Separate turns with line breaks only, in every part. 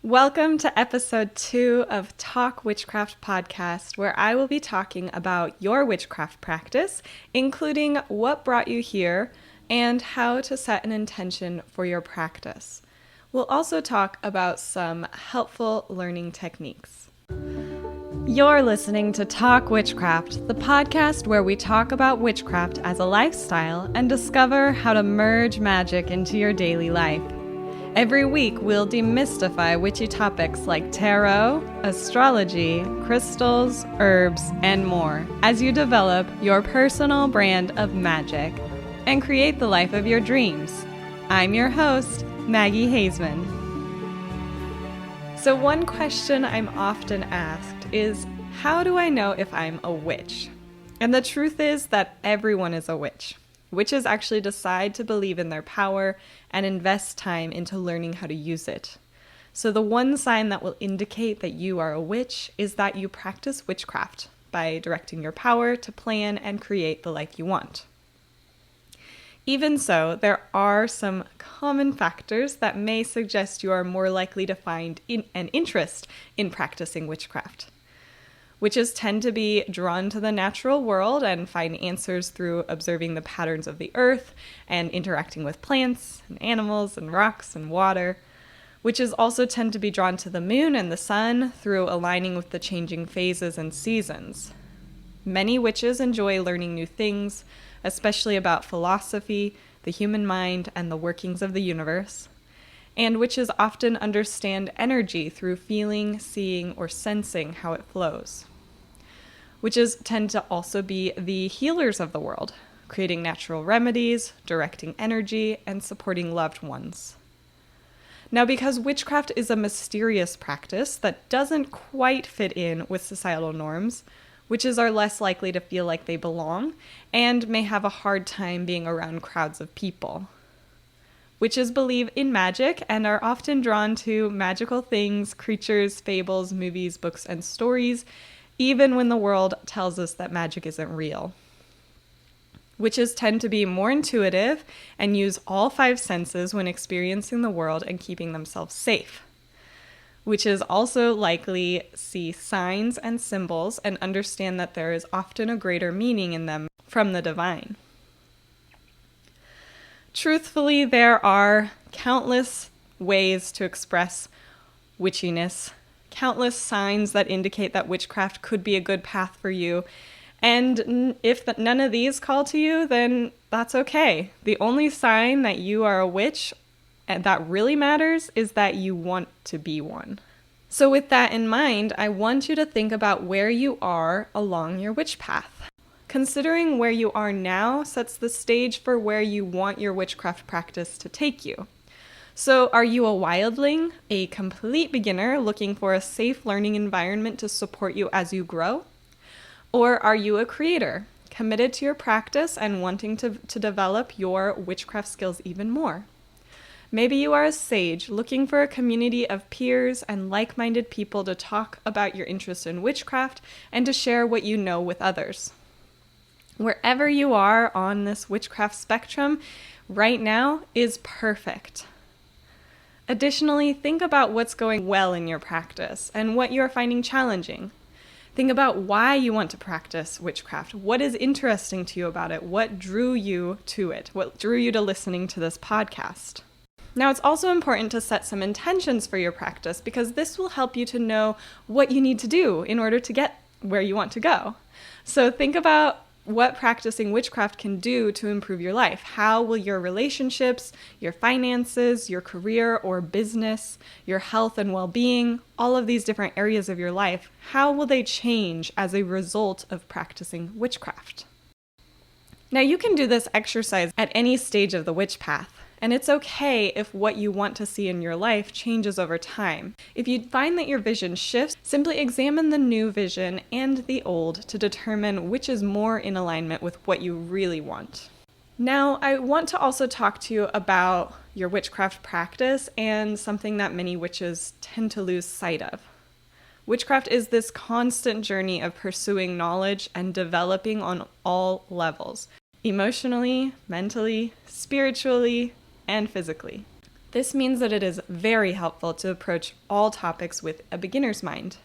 Welcome to episode 2 of Talk Witchcraft podcast, where I will be talking about your witchcraft practice, including what brought you here and how to set an intention for your practice. We'll also talk about some helpful learning techniques. You're listening to Talk Witchcraft, the podcast where we talk about witchcraft as a lifestyle and discover how to merge magic into your daily life. Every week, we'll demystify witchy topics like tarot, astrology, crystals, herbs, and more as you develop your personal brand of magic and create the life of your dreams. I'm your host, Maggie Hazeman. So one question I'm often asked is, how do I know if I'm a witch? And the truth is that everyone is a witch. Witches actually decide to believe in their power and invest time into learning how to use it. So the one sign that will indicate that you are a witch is that you practice witchcraft by directing your power to plan and create the life you want. Even so, there are some common factors that may suggest you are more likely to find an interest in practicing witchcraft. Witches tend to be drawn to the natural world and find answers through observing the patterns of the earth and interacting with plants and animals and rocks and water. Witches also tend to be drawn to the moon and the sun through aligning with the changing phases and seasons. Many witches enjoy learning new things, especially about philosophy, the human mind, and the workings of the universe. And witches often understand energy through feeling, seeing, or sensing how it flows. Witches tend to also be the healers of the world, creating natural remedies, directing energy, and supporting loved ones. Now, because witchcraft is a mysterious practice that doesn't quite fit in with societal norms, witches are less likely to feel like they belong and may have a hard time being around crowds of people. Witches believe in magic and are often drawn to magical things, creatures, fables, movies, books, and stories, even when the world tells us that magic isn't real. Witches tend to be more intuitive and use all 5 senses when experiencing the world and keeping themselves safe. Witches also likely see signs and symbols and understand that there is often a greater meaning in them from the divine. Truthfully, there are countless ways to express witchiness, countless signs that indicate that witchcraft could be a good path for you. And if none of these call to you, then that's okay. The only sign that you are a witch and that really matters is that you want to be one. So with that in mind, I want you to think about where you are along your witch path. Considering where you are now sets the stage for where you want your witchcraft practice to take you. So are you a wildling, a complete beginner looking for a safe learning environment to support you as you grow? Or are you a creator, committed to your practice and wanting to develop your witchcraft skills even more? Maybe you are a sage looking for a community of peers and like-minded people to talk about your interest in witchcraft and to share what you know with others. Wherever you are on this witchcraft spectrum right now is perfect. Additionally, think about what's going well in your practice and what you're finding challenging. Think about why you want to practice witchcraft. What is interesting to you about it? What drew you to it? What drew you to listening to this podcast? Now, it's also important to set some intentions for your practice because this will help you to know what you need to do in order to get where you want to go. So think about what practicing witchcraft can do to improve your life. How will your relationships, your finances, your career or business, your health and well-being, all of these different areas of your life, how will they change as a result of practicing witchcraft? Now, you can do this exercise at any stage of the witch path. And it's okay if what you want to see in your life changes over time. If you find that your vision shifts, simply examine the new vision and the old to determine which is more in alignment with what you really want. Now, I want to also talk to you about your witchcraft practice and something that many witches tend to lose sight of. Witchcraft is this constant journey of pursuing knowledge and developing on all levels, emotionally, mentally, spiritually, and physically. This means that it is very helpful to approach all topics with a beginner's mind.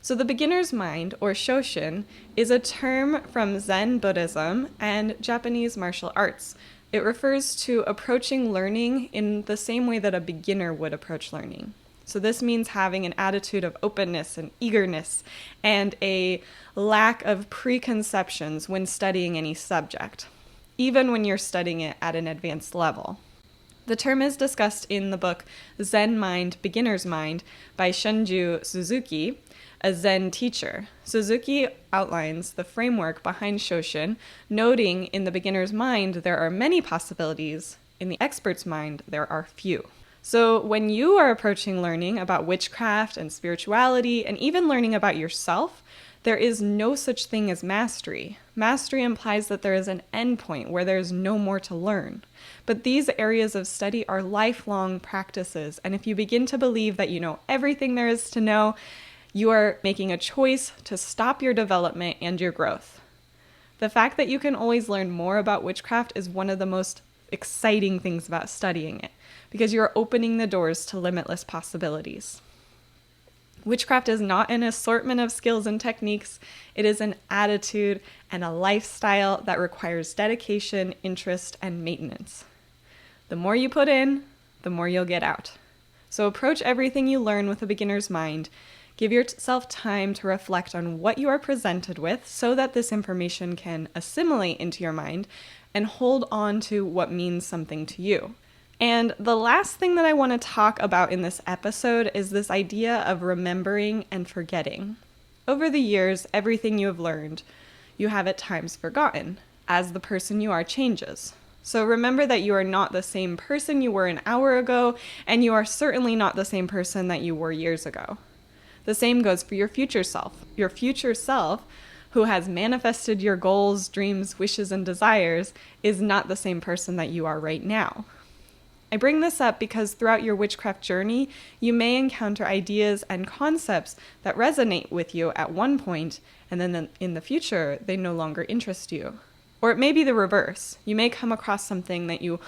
So the beginner's mind, or Shoshin, is a term from Zen Buddhism and Japanese martial arts. It refers to approaching learning in the same way that a beginner would approach learning. So this means having an attitude of openness and eagerness and a lack of preconceptions when studying any subject, even when you're studying it at an advanced level. The term is discussed in the book Zen Mind, Beginner's Mind by Shunju Suzuki, a Zen teacher. Suzuki outlines the framework behind Shoshin, noting in the beginner's mind there are many possibilities, in the expert's mind there are few. So when you are approaching learning about witchcraft and spirituality and even learning about yourself, there is no such thing as mastery. Mastery implies that there is an endpoint where there is no more to learn. But these areas of study are lifelong practices, and if you begin to believe that you know everything there is to know, you are making a choice to stop your development and your growth. The fact that you can always learn more about witchcraft is one of the most exciting things about studying it, because you are opening the doors to limitless possibilities. Witchcraft is not an assortment of skills and techniques. It is an attitude and a lifestyle that requires dedication, interest, and maintenance. The more you put in, the more you'll get out. So approach everything you learn with a beginner's mind. Give yourself time to reflect on what you are presented with so that this information can assimilate into your mind and hold on to what means something to you. And the last thing that I want to talk about in this episode is this idea of remembering and forgetting. Over the years, everything you have learned, you have at times forgotten, as the person you are changes. So remember that you are not the same person you were an hour ago, and you are certainly not the same person that you were years ago. The same goes for your future self. Your future self, who has manifested your goals, dreams, wishes, and desires, is not the same person that you are right now. I bring this up because throughout your witchcraft journey, you may encounter ideas and concepts that resonate with you at one point, and then in the future, they no longer interest you. Or it may be the reverse. You may come across something that you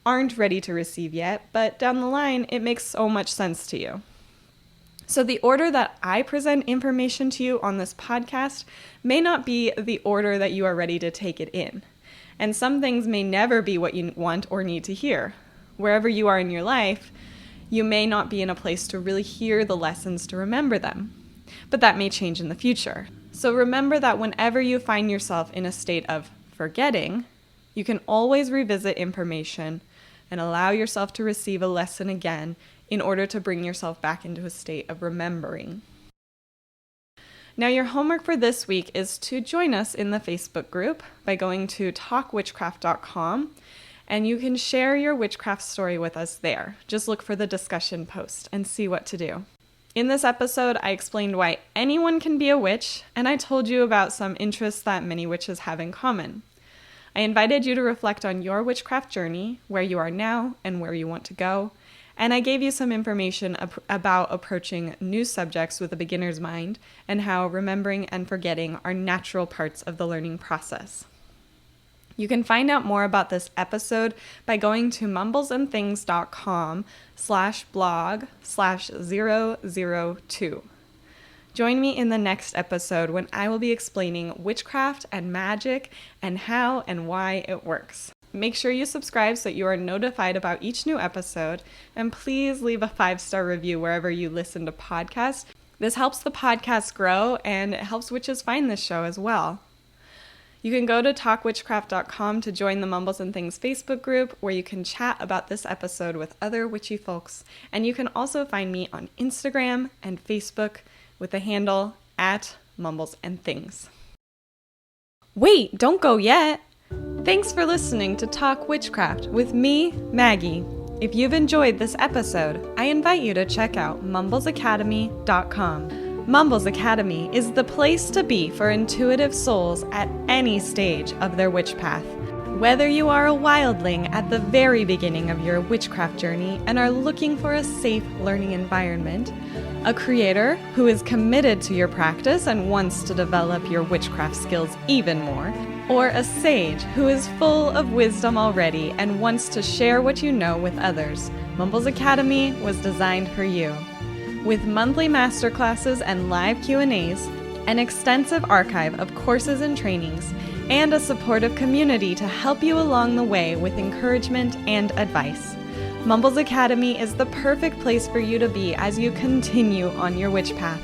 aren't ready to receive yet, but down the line, it makes so much sense to you. So the order that I present information to you on this podcast may not be the order that you are ready to take it in. And some things may never be what you want or need to hear. Wherever you are in your life, you may not be in a place to really hear the lessons to remember them. But that may change in the future. So remember that whenever you find yourself in a state of forgetting, you can always revisit information and allow yourself to receive a lesson again in order to bring yourself back into a state of remembering. Now, your homework for this week is to join us in the Facebook group by going to talkwitchcraft.com, and you can share your witchcraft story with us there. Just look for the discussion post and see what to do. In this episode, I explained why anyone can be a witch, and I told you about some interests that many witches have in common. I invited you to reflect on your witchcraft journey, where you are now and where you want to go, and I gave you some information about approaching new subjects with a beginner's mind and how remembering and forgetting are natural parts of the learning process. You can find out more about this episode by going to mumblesandthings.com/blog/002. Join me in the next episode when I will be explaining witchcraft and magic and how and why it works. Make sure you subscribe so that you are notified about each new episode, and please leave a 5-star review wherever you listen to podcasts. This helps the podcast grow, and it helps witches find this show as well. You can go to talkwitchcraft.com to join the Mumbles and Things Facebook group, where you can chat about this episode with other witchy folks, and you can also find me on Instagram and Facebook with the handle @mumblesandthings. Wait, don't go yet! Thanks for listening to Talk Witchcraft with me, Maggie. If you've enjoyed this episode, I invite you to check out mumblesacademy.com. Mumbles Academy is the place to be for intuitive souls at any stage of their witch path. Whether you are a wildling at the very beginning of your witchcraft journey and are looking for a safe learning environment, a creator who is committed to your practice and wants to develop your witchcraft skills even more, or a sage who is full of wisdom already and wants to share what you know with others, Mumbles Academy was designed for you. With monthly masterclasses and live Q&As, an extensive archive of courses and trainings, and a supportive community to help you along the way with encouragement and advice. Mumbles Academy is the perfect place for you to be as you continue on your witch path.